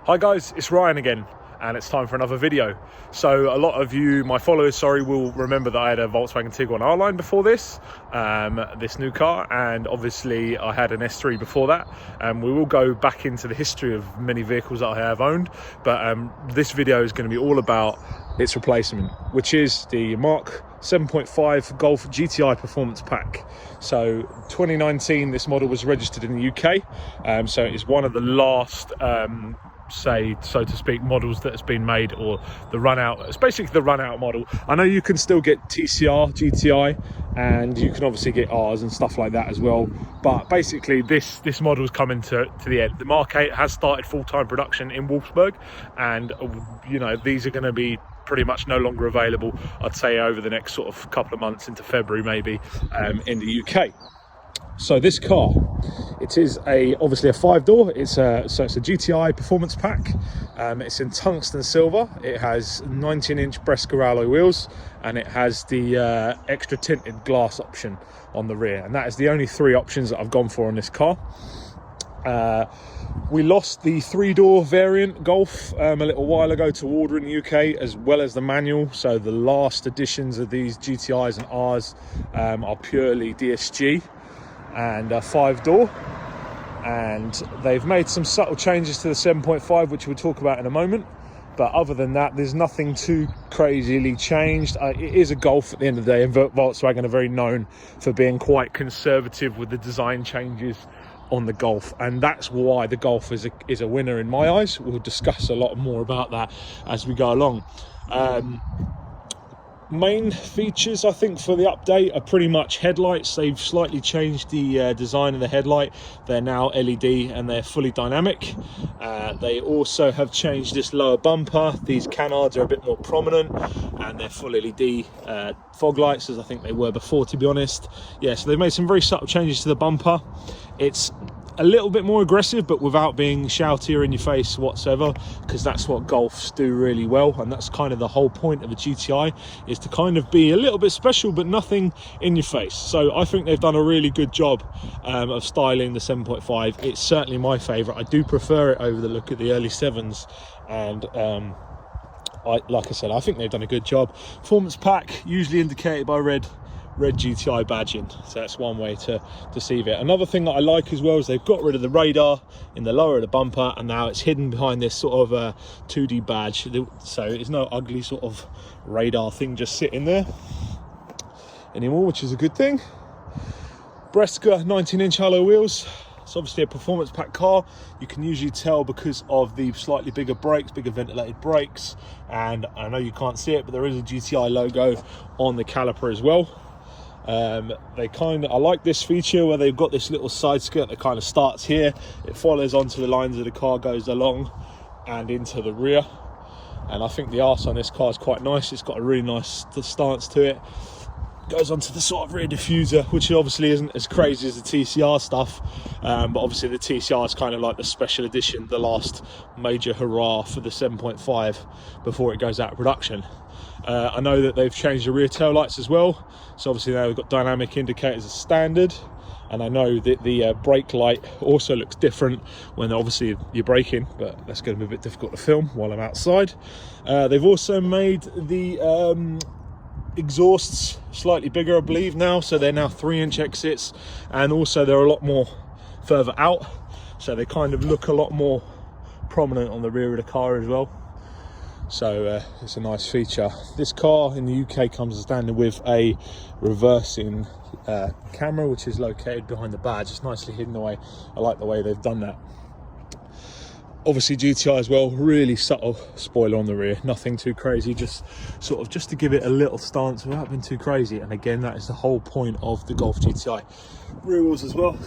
Hi guys, it's Ryan again, and it's time for another video. So a lot of you, my followers, will remember that I had a Volkswagen Tiguan R-Line before this new car, and obviously I had an S3 before that. We will go back into the history of many vehicles that I have owned, but this video is going to be all about its replacement, which is the Mark 7.5 Golf GTI Performance Pack. So 2019, this model was registered in the UK, so it's one of the last say, so to speak, models that has been made, or the run out. It's basically the run out model. I know you can still get TCR GTI, and you can obviously get Rs and stuff like that as well, but basically this model's coming to the end. The Mark 8 has started full-time production in Wolfsburg, and you know, these are going to be pretty much no longer available, I'd say, over the next sort of couple of months into February maybe, in the UK. So this car, it is obviously a 5-door. It's a GTI performance pack. It's in tungsten silver. It has 19-inch Bresca alloy wheels, and it has the extra tinted glass option on the rear. And that is the only 3 options that I've gone for on this car. We lost the 3-door variant Golf a little while ago to order in the UK, as well as the manual. So the last editions of these GTIs and Rs are purely DSG and a 5-door, and they've made some subtle changes to the 7.5, which we'll talk about in a moment. But other than that, there's nothing too crazily changed. It is a Golf at the end of the day, and Volkswagen are very known for being quite conservative with the design changes on the Golf, and that's why the Golf is a winner in my eyes. We'll discuss a lot more about that as we go along. Main features, I think, for the update are pretty much headlights. They've slightly changed the design of the headlight. They're now LED and they're fully dynamic. They also have changed this lower bumper. These canards are a bit more prominent, and they're full LED fog lights, as I think they were before, to be honest. Yeah, so they've made some very subtle changes to the bumper. It's a little bit more aggressive, but without being shouty or in your face whatsoever, because that's what Golfs do really well, and that's kind of the whole point of a GTI, is to kind of be a little bit special but nothing in your face. So I think they've done a really good job of styling the 7.5. It's certainly my favorite. I do prefer it over the look at the early 7s, and like I said, I think they've done a good job. Performance pack usually indicated by red GTI badging, so that's one way to deceive it. Another thing that I like as well is they've got rid of the radar in the lower of the bumper, and now it's hidden behind this sort of 2D badge, so it's no ugly sort of radar thing just sitting there anymore, which is a good thing. Bresca 19-inch alloy wheels. It's obviously a performance pack car. You can usually tell because of the slightly bigger brakes, bigger ventilated brakes, and I know you can't see it, but there is a GTI logo on the caliper as well. I like this feature where they've got this little side skirt that kind of starts here. It follows onto the lines of the car, goes along and into the rear. And I think the arse on this car is quite nice. It's got a really nice stance to it. Goes onto the sort of rear diffuser, which obviously isn't as crazy as the TCR stuff, but obviously the TCR is kind of like the special edition, the last major hurrah for the 7.5 before it goes out of production. I know that they've changed the rear tail lights as well, so obviously now we've got dynamic indicators as standard, and I know that the brake light also looks different when obviously you're braking, but that's going to be a bit difficult to film while I'm outside. They've also made the exhausts slightly bigger, I believe, now, so they're now 3-inch exits, and also they're a lot more further out, so they kind of look a lot more prominent on the rear of the car as well. So it's a nice feature. This car in the UK comes standard with a reversing camera, which is located behind the badge. It's nicely hidden away. I like the way they've done that. Obviously GTI as well, really subtle spoiler on the rear, nothing too crazy, just to give it a little stance without being too crazy. And again, that is the whole point of the Golf GTI. Rear wheels as well,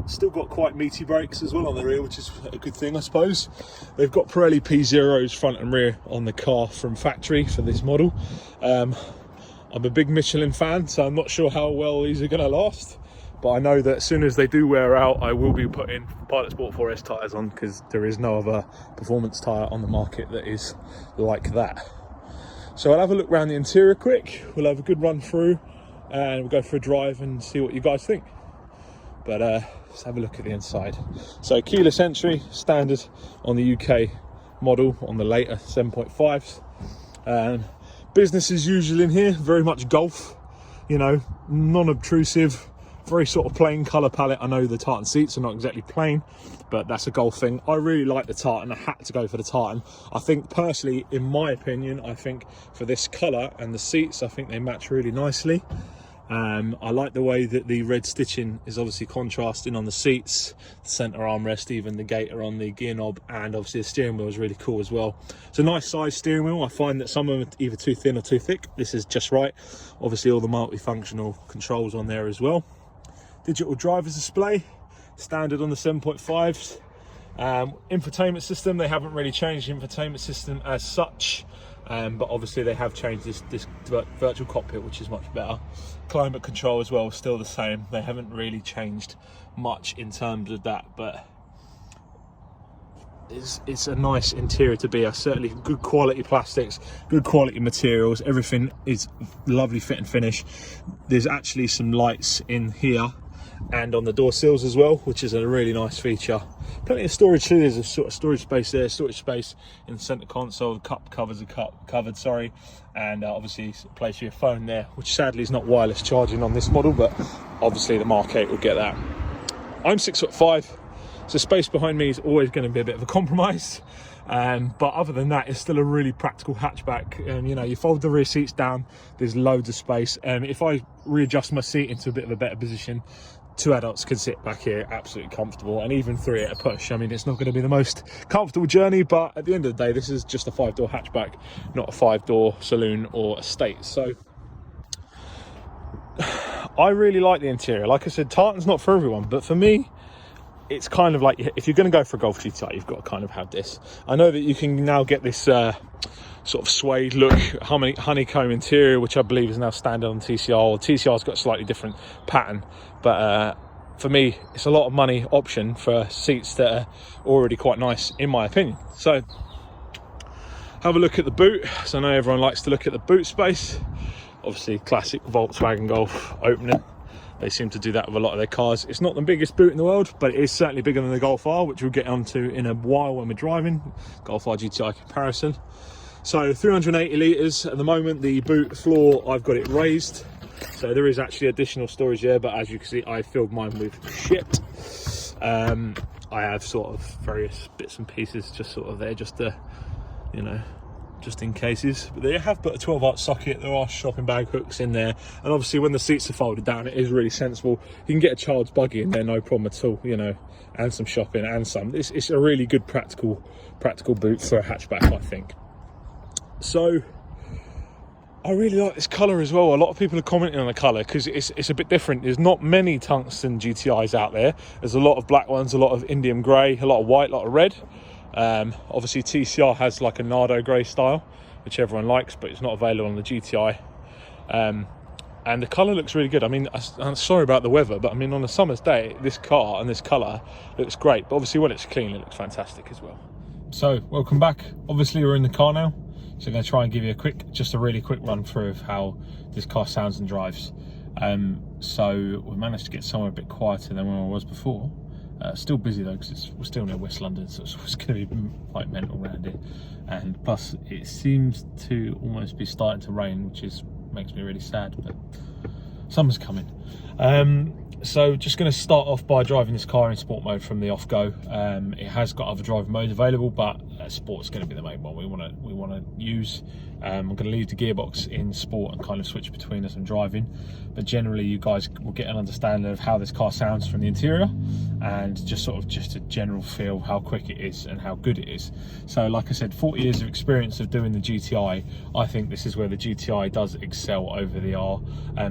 still got quite meaty brakes as well on the rear, which is a good thing, I suppose. They've got Pirelli P0s front and rear on the car from factory for this model. I'm a big Michelin fan, so I'm not sure how well these are going to last, but I know that as soon as they do wear out, I will be putting Pilot Sport 4S tyres on, because there is no other performance tyre on the market that is like that. So I'll have a look around the interior quick, we'll have a good run through, and we'll go for a drive and see what you guys think. But let's have a look at the inside. So keyless entry, standard on the UK model on the later 7.5s. Business as usual in here, very much Golf, you know, non-obtrusive, very sort of plain colour palette. I know the tartan seats are not exactly plain, but that's a Golf thing. I really like the tartan. I had to go for the tartan. I think personally, in my opinion, I think for this colour and the seats, I think they match really nicely. I like the way that the red stitching is obviously contrasting on the seats, the centre armrest, even the gaiter on the gear knob, and obviously the steering wheel is really cool as well. It's a nice size steering wheel. I find that some of them are either too thin or too thick. This is just right. Obviously all the multifunctional controls on there as well. Digital driver's display, standard on the 7.5s. Infotainment system, they haven't really changed the infotainment system as such. But obviously they have changed this virtual cockpit, which is much better. Climate control as well, still the same. They haven't really changed much in terms of that, but it's a nice interior to be. Certainly good quality plastics, good quality materials. Everything is lovely fit and finish. There's actually some lights in here and on the door sills as well, which is a really nice feature. Plenty of storage too. There's a sort of storage space there, storage space in the center console. The cup covers are covered, sorry, and obviously place your phone there, which sadly is not wireless charging on this model, but obviously the Mark 8 will get that. I'm 6'5", so space behind me is always going to be a bit of a compromise. But other than that, it's still a really practical hatchback. You know, you fold the rear seats down, there's loads of space. If I readjust my seat into a bit of a better position, 2 adults can sit back here absolutely comfortable, and even 3 at a push. I mean, it's not going to be the most comfortable journey, but at the end of the day, this is just a 5-door hatchback, not a 5-door saloon or estate. So I really like the interior. Like I said, tartan's not for everyone, but for me, it's kind of like, if you're going to go for a Golf GTI, you've got to kind of have this. I know that you can now get this sort of suede look, honeycomb interior, which I believe is now standard on TCR. TCR's got a slightly different pattern, but for me, it's a lot of money option for seats that are already quite nice, in my opinion. So have a look at the boot. So I know everyone likes to look at the boot space. Obviously, classic Volkswagen Golf opening. They seem to do that with a lot of their cars. It's not the biggest boot in the world, but it is certainly bigger than the Golf R, which we'll get onto in a while when we're driving. Golf R GTI comparison. So 380 litres at the moment. The boot floor, I've got it raised. So there is actually additional storage there, but as you can see, I filled mine with shit. I have sort of various bits and pieces just sort of there, just to, you know, just in cases. But they have put a 12-volt socket. There are shopping bag hooks in there, and obviously when the seats are folded down, it is really sensible. You can get a child's buggy in there, no problem at all, you know, and some shopping and some. It's a really good practical boot for a hatchback, I think. So I really like this colour as well. A lot of people are commenting on the colour because it's a bit different. There's not many tungsten GTIs out there. There's a lot of black ones, a lot of Indian grey, a lot of white, a lot of red. Obviously TCR has like a Nardo grey style, which everyone likes, but it's not available on the GTI. And the colour looks really good. I mean, I'm sorry about the weather, but I mean, on a summer's day, this car and this colour looks great. But obviously when it's clean, it looks fantastic as well. So welcome back. Obviously we're in the car now. So I'm going to try and give you just a really quick run through of how this car sounds and drives. So we managed to get somewhere a bit quieter than where I was before. Still busy though, because we're still near West London, so it's going to be quite mental around here. And plus, it seems to almost be starting to rain, which makes me really sad. But summer's coming. So just going to start off by driving this car in sport mode from the off-go. It has got other driving modes available, but sport's going to be the main one we want to use. I'm going to leave the gearbox in sport and kind of switch between as I'm driving, but generally you guys will get an understanding of how this car sounds from the interior, and just a general feel how quick it is and how good it is. So like I said, 40 years of experience of doing the GTI, I think this is where the GTI does excel over the R,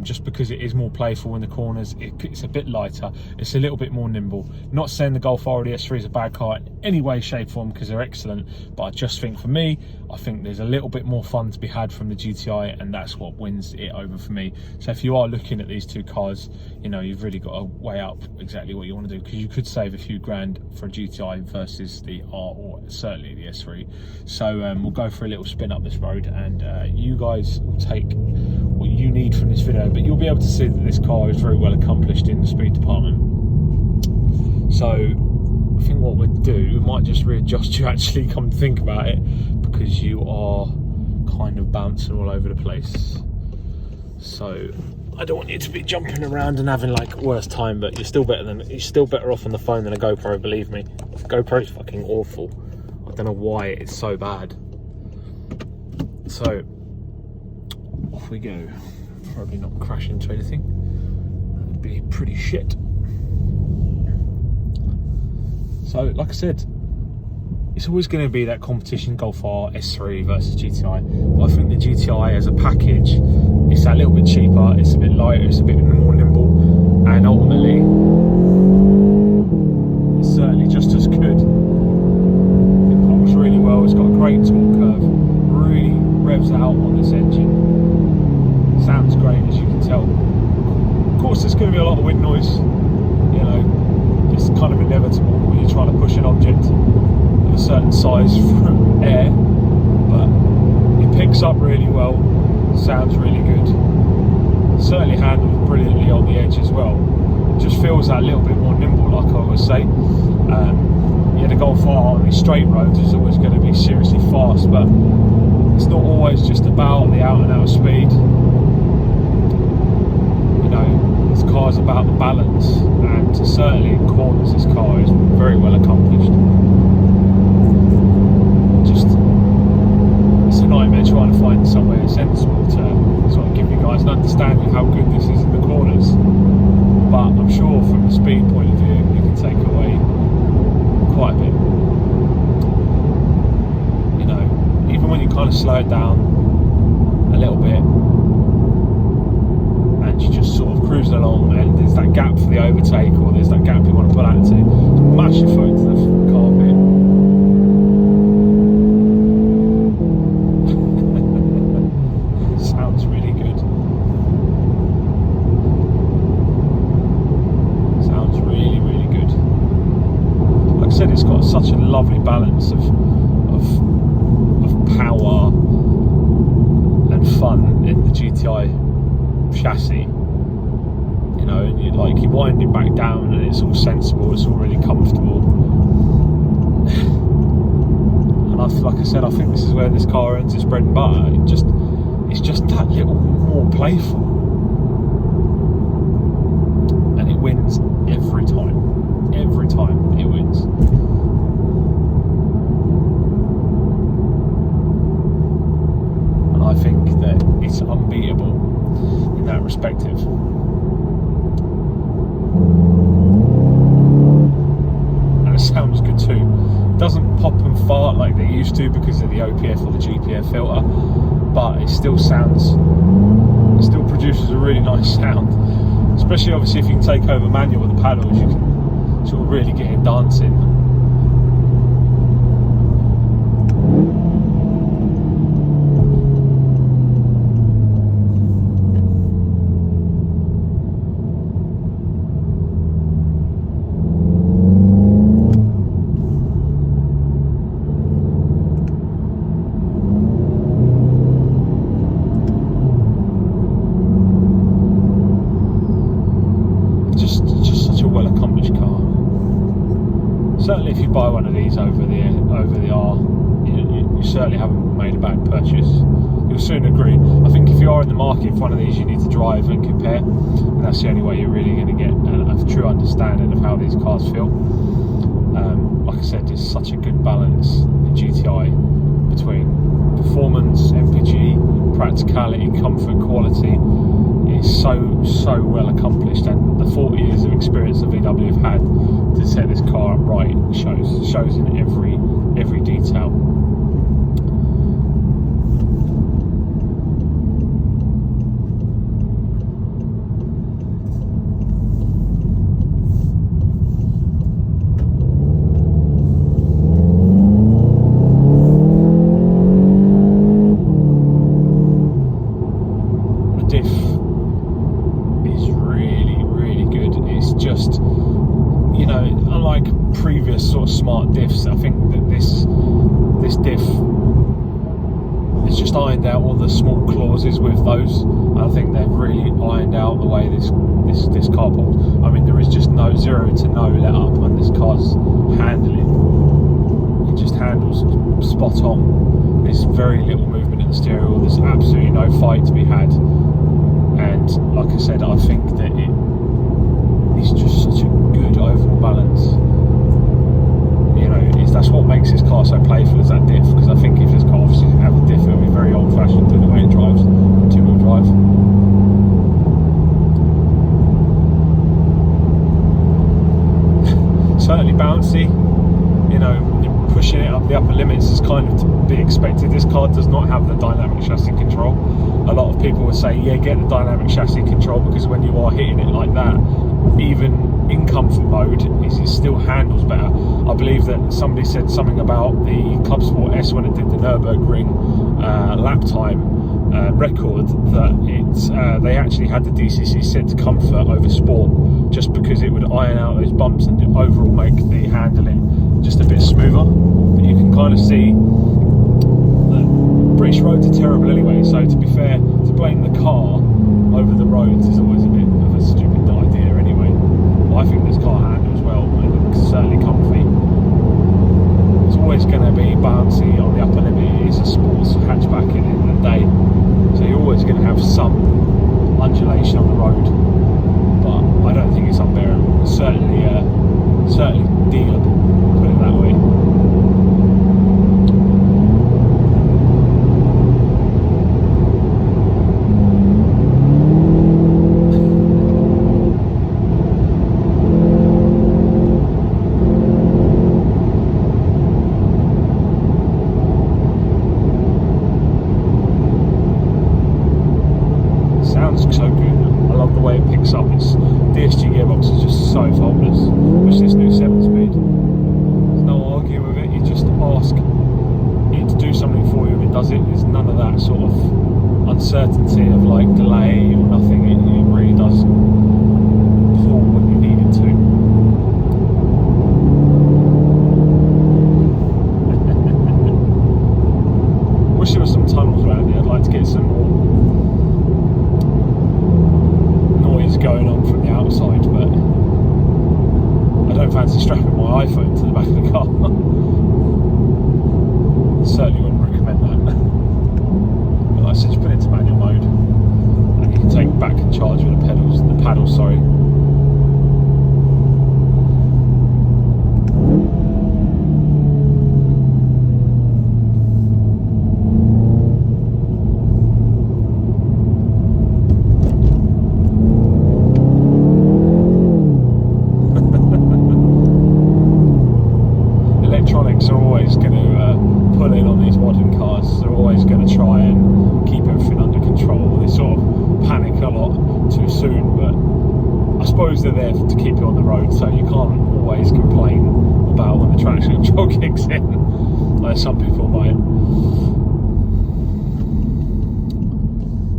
just because it is more playful in the corners. It's a bit lighter, it's a little bit more nimble. Not saying the Golf R or the S3 is a bad car in any way, shape, form, because they're excellent, but I just think for me, I think there's a little bit more fun to be had from the GTI, and that's what wins it over for me. So if you are looking at these two cars, you know, you've really got to weigh up exactly what you want to do, because you could save a few grand for a GTI versus the R or certainly the S3. So we'll go for a little spin up this road, and you guys will take what you need from this video, but you'll be able to see that this car is very well accomplished in the speed department. So think what we'd do, we might just readjust you actually, come to think about it, because you are kind of bouncing all over the place. So I don't want you to be jumping around and having like worse time, but you're still better off on the phone than a GoPro, believe me. GoPro's fucking awful. I don't know why it's so bad. So off we go. Probably not crash into anything. That'd be pretty shit. So like I said, it's always going to be that competition, Golf R S3 versus GTI. But I think the GTI as a package, it's a little bit cheaper, it's a bit lighter, it's a bit more nimble, and ultimately it's certainly just as good. It pulls really well, it's got a great torque curve, really revs out on this engine. Sounds great, as you can tell. Of course there's going to be a lot of wind noise, you know, it's kind of inevitable when you're trying to push an object a certain size through air, but it picks up really well, sounds really good, certainly handles brilliantly on the edge as well. It just feels that little bit more nimble, like I always say. Yeah, the Golf R on these straight roads is always going to be seriously fast, but it's not always just about the out and out speed. You know, this car is about the balance, and certainly in corners this car is very well accomplished. It's a nightmare trying to find somewhere sensible to sort of give you guys an understanding how good this is in the corners, but I'm sure from the speed point of view you can take away quite a bit. You know, even when you kind of slow it down a little bit and you just sort of cruising along and there's that gap for the overtake, or there's that gap you want to pull out to, mash your foot into the carpet. Sounds really good. Sounds really, really good. Like I said, it's got such a lovely balance of power and fun in the GTI chassis. You know, and you wind it back down and it's all sensible, it's all really comfortable. And like I said, I think this is where this car earns its bread and butter. It's just that little more playful, and it wins every time. Every time it wins. And I think that it's unbeatable in that perspective. And it sounds good too. It doesn't pop and fart like they used to because of the OPF or the GPF filter, but it still produces a really nice sound. Especially obviously if you can take over manual with the paddles, you can sort of really get it dancing. Certainly if you buy one of these over the R, you certainly haven't made a bad purchase. You'll soon agree. I think if you are in the market for one of these, you need to drive and compare, and that's the only way you're really going to get a true understanding of how these cars feel. Like I said, there's such a good balance in GTI between performance, MPG, practicality, comfort, quality. It's so well accomplished, and the 40 years of experience that VW have had to set this car up right shows in every detail. The diff is really good. It's just, you know, unlike previous sort of smart diffs, I think that this diff it's just ironed out all the small clauses with those. I think they've really ironed out the way this car pulls. I mean, there is just no 0 to no let up on this car's handling. It just handles spot on. There's very little movement in the steering wheel. There's absolutely no fight to be had. And like I said, I think that it's just such a good overall balance. You know, that's what makes this car so playful, is that diff. Because I think if this car obviously didn't have a diff, it would be very old-fashioned in the way it drives, two-wheel drive. Certainly bouncy. You know, pushing it up the upper limits is kind of to be expected. This car does not have the dynamic chassis control. A lot of people would say, yeah, get the dynamic chassis control, because when you are hitting it like that, even in comfort mode, it still handles better. I believe that somebody said something about the Club Sport S when it did the Nürburgring lap time record, that they actually had the DCC set to comfort over sport, just because it would iron out those bumps and overall make the handling just a bit smoother. But you can kind of see that British roads are terrible anyway, so to be fair, to blame the car over the roads is always a bit of a stupid idea anyway. But I think this car handles well, and it's certainly comfy. It's always going to be bouncy on the upper limit. It is a sports hatchback at the end of the day, so you're always going to have some undulation on the road, but I don't think it's unbearable. It's certainly dealable, put it that way. So good. I love the way it picks up. Its DSG gearbox is just so faultless, which this new 7-speed. There's no arguing with it. You just ask it to do something for you and it does it. There's none of that sort of uncertainty of like delay or nothing. It really does pull when you need it to. Wish there was some tunnels around here. I'd like to get some more going on from the outside, but I don't fancy strapping my iPhone to the back of the car. Certainly wouldn't recommend that. But like I said, just put it into manual mode and you can take back and charge with the paddles, sorry. Electronics are always going to pull in on these modern cars. They're always going to try and keep everything under control. They sort of panic a lot too soon, but I suppose they're there to keep you on the road, so you can't always complain about when the traction control kicks in, like some people might.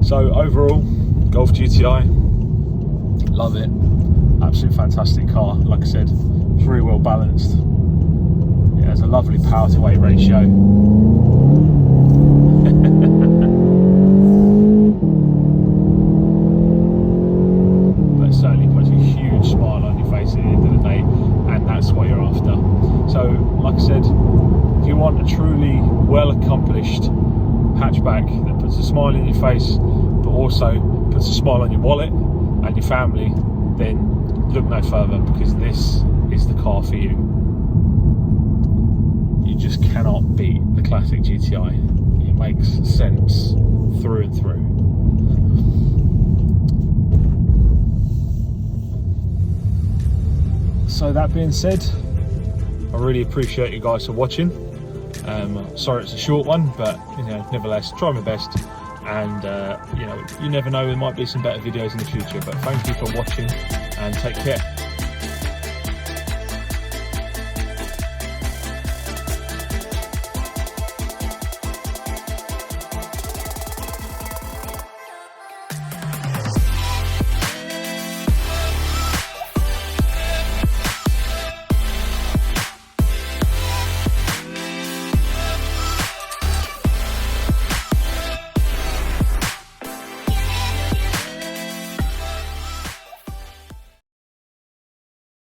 So overall, Golf GTI, love it. Absolutely fantastic car. Like I said, it's really well balanced. It has a lovely power to weight ratio. But it certainly puts a huge smile on your face at the end of the day, and that's what you're after. So, like I said, if you want a truly well accomplished hatchback that puts a smile on your face, but also puts a smile on your wallet and your family, then look no further, because this is the car for you. You just cannot beat the classic GTI. It makes sense through and through. So that being said, I really appreciate you guys for watching. Sorry it's a short one, but you know, nevertheless, try my best. And you know, you never know, there might be some better videos in the future. But thank you for watching and take care.